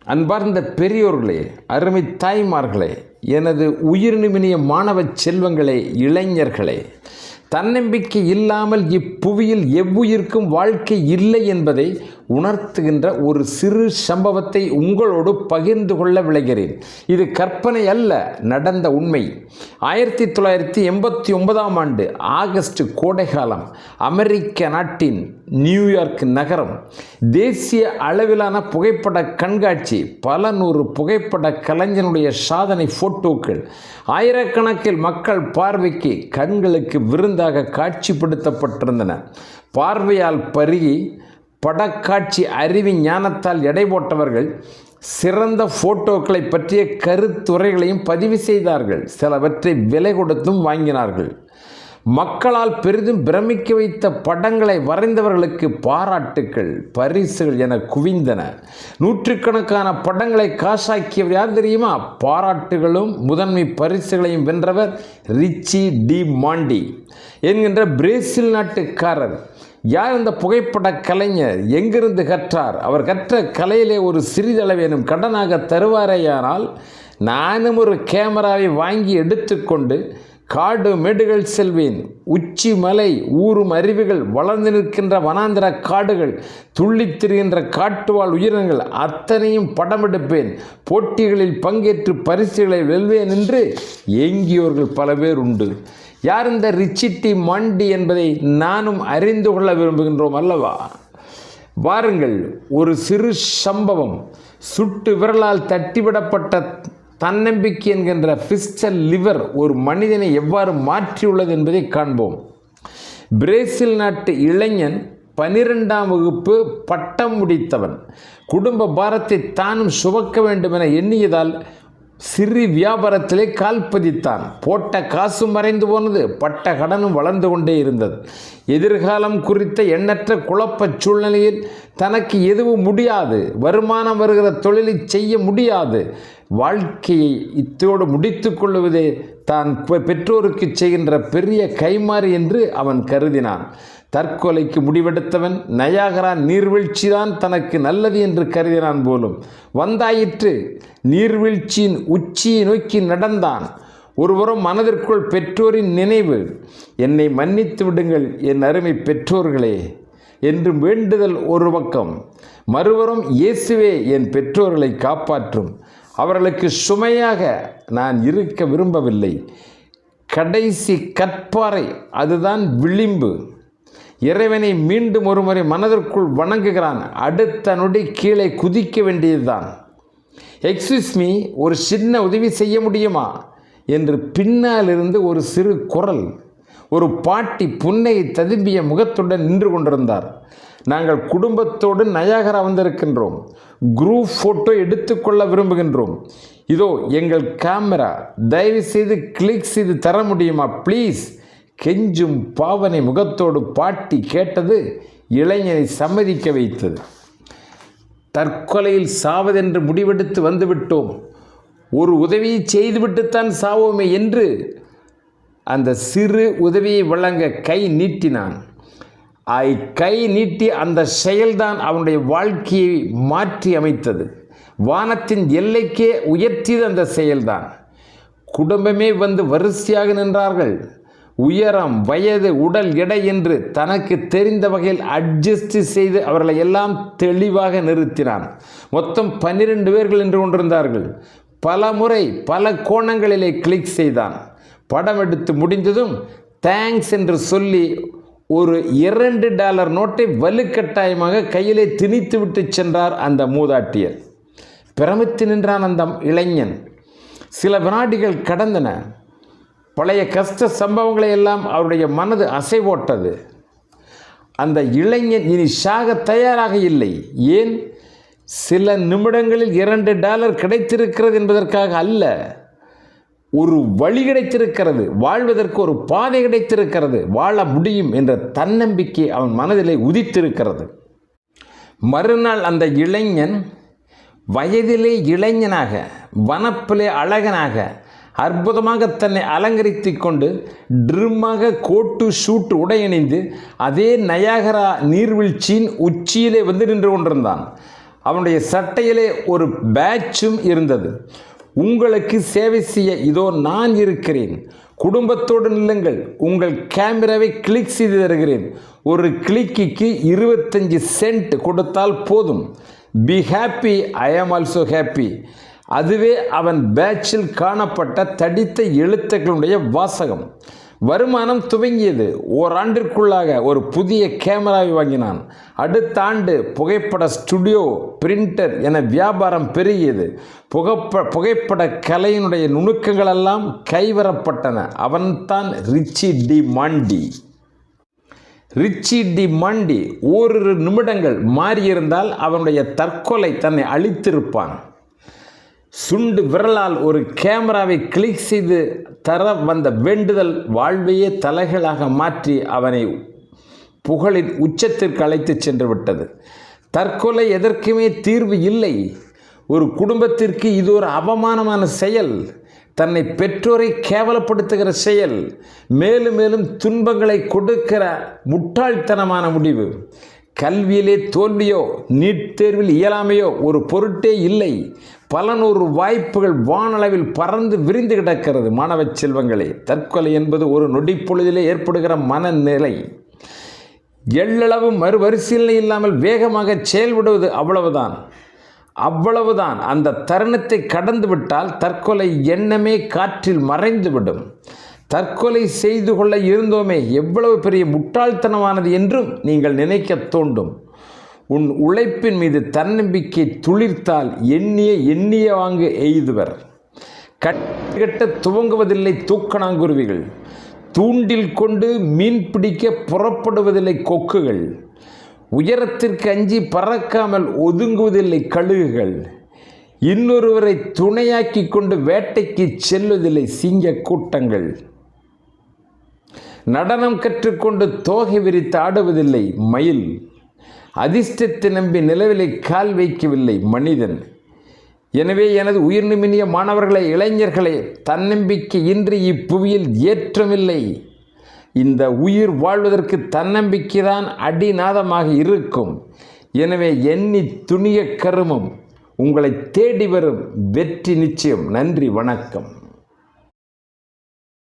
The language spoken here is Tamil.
அன்பார்ந்த பெரியோர்களே, அருமை தாய்மார்களே, எனது உயிர்நிமினிய மாணவ செல்வங்களே, இளைஞர்களே, தன்னம்பிக்கை இல்லாமல் இப்புவியில் எவ்வுயிர்க்கும் வாழ்க்கை இல்லை என்பதை உணர்த்துகின்ற ஒரு சிறு சம்பவத்தை உங்களோடு பகிர்ந்து கொள்ள விளைகிறேன். இது கற்பனை அல்ல, நடந்த உண்மை. 1989 ஆகஸ்ட் கோடைகாலம், அமெரிக்க நாட்டின் நியூயார்க் நகரம். தேசிய அளவிலான புகைப்பட கண்காட்சி, பல நூறு புகைப்பட கலைஞனுடைய சாதனை போட்டோக்கள் ஆயிரக்கணக்கில் மக்கள் பார்வைக்கு கண்களுக்கு விருந்தாக காட்சிப்படுத்தப்பட்டிருந்தன. பார்வையால் பருகி படக்காட்சி அறிவி ஞானத்தால் எடை போட்டவர்கள் சிறந்த போட்டோக்களை பற்றிய கருத்துரைகளையும் பதிவு செய்தார்கள். சிலவற்றை விலை கொடுத்தும் வாங்கினார்கள். மக்களால் பெரிதும் பிரமிக்க வைத்த படங்களை வரைந்தவர்களுக்கு பாராட்டுக்கள், பரிசுகள் என குவிந்தன. நூற்றுக்கணக்கான படங்களை காசாக்கியவர் யார் தெரியுமா? பாராட்டுகளும் முதன்மை பரிசுகளையும் வென்றவர் ரிச்சி டி மாண்டி என்கின்ற பிரேசில் நாட்டுக்காரர். யார் இந்த புகைப்பட கலைஞர்? எங்கிருந்து கற்றார்? அவர் கற்ற கலையிலே ஒரு சிறிதளவேனும் கடனாக தருவாரேயானால் நானும் ஒரு கேமராவை வாங்கி எடுத்துக்கொண்டு காடு மேடுகள் செல்வேன். உச்சி மலை, ஊறும் அருவிகள், வளர்ந்து நிற்கின்ற வனாந்திர காடுகள், துள்ளித் திரிகின்ற காட்டுவாழ் உயிரினங்கள் அத்தனையும் படமெடுப்பேன். போட்டிகளில் பங்கேற்று பரிசுகளை வெல்வேன் என்று ஏங்கியோர்கள் பல பேர் உண்டு. யார் இந்த ரிச்சி டி மாண்டி என்பதை நானும் அறிந்து கொள்ள விரும்புகின்றோம் அல்லவா? வாருங்கள், ஒரு சிறு சம்பவம். சுட்டு விரலால் தட்டிவிடப்பட்ட தன்னம்பிக்கை என்கின்ற பிஸ்டல் லிவர் ஒரு மனிதனை எவ்வாறு மாற்றியுள்ளது என்பதை காண்போம். பிரேசில் நாட்டு இளைஞன், 12ஆம் வகுப்பு பட்டம் முடித்தவன். குடும்ப பாரத்தை தானும் சுமக்க வேண்டும் என எண்ணியதால் சிறு வியாபாரத்திலே கால் பதித்தான். போட்ட காசும் மறைந்து போனது, பட்ட கடனும் வளர்ந்து கொண்டே இருந்தது. எதிர்காலம் குறித்த எண்ணற்ற குழப்பச் சூழ்நிலையில் தனக்கு எதுவும் முடியாது, வருமானம் வருகிற தொழிலை செய்ய முடியாது, வாழ்க்கையை இத்தோடு முடித்து கொள்ளுவதே தான் பெற்றோருக்கு செய்கின்ற பெரிய கைமாறு என்று அவன் கருதினான். தற்கொலைக்கு முடிவெடுத்தவன் நயாகரா நீர்வீழ்ச்சிதான் தனக்கு நல்லது என்று கருதினான் போலும். வந்தாயிற்று. நீர்வீழ்ச்சியின் உச்சியை நோக்கி நடந்தான். ஒருபுறம் மனதிற்குள் பெற்றோரின் நினைவு, என்னை மன்னித்து விடுங்கள் என் அருமை பெற்றோர்களே என்று வேண்டுதல் ஒரு பக்கம். மறுபுறம் இயேசுவே என் பெற்றோர்களை காப்பாற்றும், அவர்களுக்கு சுமையாக நான் இருக்க விரும்பவில்லை. கடைசி கற்பாறை, அதுதான் விளிம்பு. இறைவனை மீண்டும் ஒருமுறை மனதிற்குள் வணங்குகிறான். அடுத்த நொடி கீழே குதிக்க வேண்டியதுதான். எக்ஸ்கியூஸ் மீ, ஒரு சின்ன உதவி செய்ய முடியுமா என்று பின்னாலிருந்து ஒரு சிறு குரல். ஒரு பாட்டி புன்னையை ததும்பிய முகத்துடன் நின்று கொண்டிருந்தார். நாங்கள் குடும்பத்தோடு நயாகரா வந்திருக்கின்றோம். குரூப் ஃபோட்டோ எடுத்துக்கொள்ள விரும்புகின்றோம். இதோ எங்கள் கேமரா, தயவு செய்து கிளிக் செய்து தர முடியுமா ப்ளீஸ்? கெஞ்சும் பாவனை முகத்தோடு பாட்டி கேட்டது இளைஞனை சம்மதிக்க வைத்தது. தற்கொலையில் சாவதென்று முடிவெடுத்து வந்துவிட்டோம், ஒரு உதவியை செய்துவிட்டுத்தான் சாவோமே என்று அந்த சிறு உதவியை வழங்க கை நீட்டினான். கை நீட்டி அந்த செயல்தான் அவனுடைய வாழ்க்கையை மாற்றி அமைத்தது. வானத்தின் எல்லைக்கே உயர்த்தியது அந்த செயல்தான். குடும்பமே வந்து வரிசையாக நின்றார்கள். உயரம், வயது, உடல் எடை என்று தனக்கு தெரிந்த வகையில் அட்ஜஸ்ட் செய்து அவர்களை எல்லாம் தெளிவாக நிறுத்தினான். மொத்தம் 12 பேர்கள் நின்று கொண்டிருந்தார்கள். பல முறை பல கோணங்களிலே கிளிக் செய்தான். படம் எடுத்து முடிந்ததும் தேங்க்ஸ் என்று சொல்லி ஒரு $2 நோட்டை வலுக்கட்டாயமாக கையிலே திணித்து விட்டு சென்றார் அந்த மூதாட்டியர். பிரமித்து நின்றான் அந்த இளைஞன். சில வினாடிகள் கடந்தன. பழைய கஷ்ட சம்பவங்களை எல்லாம் அவருடைய மனது அசைவோட்டது. அந்த இளைஞன் இனி சாக தயாராக இல்லை. ஏன்? சில நிமிடங்களில் $2 கிடைத்திருக்கிறது என்பதற்காக அல்ல, ஒரு வழி கிடைத்திருக்கிறது, வாழ்வதற்கு ஒரு பாதை கிடைத்திருக்கிறது, வாழ முடியும் என்ற தன்னம்பிக்கை அவன் மனதிலே உதித்திருக்கிறது. மறுநாள் அந்த இளைஞன் வயதிலே இளைஞனாக, வனப்பிலே அழகனாக, அற்புதமாக தன்னை அலங்கரித்து கொண்டு ட்ரிம்மாக கோட்டு ஷூட் உடையணிந்து அதே நயாகரா நீர்வீழ்ச்சியின் உச்சியிலே வந்து நின்று கொண்டிருந்தான். அவனுடைய சட்டையிலே ஒரு பேட்சும் இருந்தது. உங்களுக்கு சேவை செய்ய இதோ நான் இருக்கிறேன், குடும்பத்தோடு நில்லுங்கள், உங்கள் கேமராவை கிளிக் செய்து தருகிறேன், ஒரு கிளிக்கு 25 சென்ட் கொடுத்தால் போதும், பி ஹாப்பி, ஐ ஆம் ஆல்சோ ஹாப்பி. அதுவே அவன் பேட்சில் காணப்பட்ட தடித்த எழுத்துக்களுடைய வாசகம். வருமானம் துவங்கியது. ஓராண்டிற்குள்ளாக ஒரு புதிய கேமராவை வாங்கினான். அடுத்த ஆண்டு புகைப்பட ஸ்டுடியோ, பிரிண்டர் என வியாபாரம் பெருகியது. புகைப்பட கலையினுடைய நுணுக்கங்களெல்லாம் கைவரப்பட்டன. அவன்தான் Richie de Mandi. Richie de Mandi ஓரிரு நிமிடங்கள் மாறியிருந்தால் அவனுடைய தற்கொலை தன்னை அழித்திருப்பான். சுண்டு விரலால் ஒரு கேமராவை கிளிக் செய்து தர வந்த வேண்டுதல் வாழ்வையே தலைகளாக மாற்றி அவனை புகழின் உச்சத்திற்கு அழைத்து சென்று விட்டது. தற்கொலை எதற்குமே தீர்வு இல்லை. ஒரு குடும்பத்திற்கு இது ஒரு அவமானமான செயல், தன்னை பெற்றோரை கேவலப்படுத்துகிற செயல், மேலும் மேலும் துன்பங்களை கொடுக்கிற முட்டாள்தனமான முடிவு. கல்வியிலே தோல்வியோ நீட் தேர்வில் இயலாமையோ ஒரு பொருட்டே இல்லை. பல நூறு வாய்ப்புகள் வானளவில் பறந்து விரிந்து கிடக்கிறது. மாணவ செல்வங்களே, தற்கொலை என்பது ஒரு நொடிப்பொழுதிலே ஏற்படுகிற மனநிலை. எள்ளளவு மறுபரிசீலனை இல்லாமல் வேகமாக செயல்படுவது, அவ்வளவுதான். அந்த தருணத்தை கடந்து விட்டால் தற்கொலை எண்ணமே காற்றில் மறைந்துவிடும். தற்கொலை செய்து கொள்ள இருந்தோமே, எவ்வளவு பெரிய முட்டாள்தனமானது என்றும் நீங்கள் நினைக்க தோண்டும். உன் உழைப்பின் மீது தன்னம்பிக்கை துளிர்த்தால் எண்ணிய வாங்கு எய்துவர். கட்ட துவங்குவதில்லை தூக்கணாங்குருவிகள், தூண்டில் கொண்டு மீன் பிடிக்க புறப்படுவதில்லை கொக்குகள், உயரத்திற்கு அஞ்சி பறக்காமல் ஒதுங்குவதில்லை கழுகுகள், இன்னொருவரை துணையாக்கி கொண்டு வேட்டைக்கு செல்வதில்லை சிங்க கூட்டங்கள், நடனம் கற்றுக்கொண்டு தோகை விரித்து ஆடுவதில்லை மயில், அதிர்ஷ்டத்தை நம்பி நிலவிலை கால் வைக்கவில்லை மனிதன். எனவே எனது உயிர் நிமினிய மாணவர்களே, இளைஞர்களே, தன்னம்பிக்கை இன்றி இப்புவியில் ஏற்றமில்லை. இந்த உயிர் வாழ்வதற்கு தன்னம்பிக்கைதான் அடிநாதமாக இருக்கும். எனவே எண்ணி துணிய கருமம் உங்களை தேடி வரும். வெற்றி நிச்சயம். நன்றி, வணக்கம்.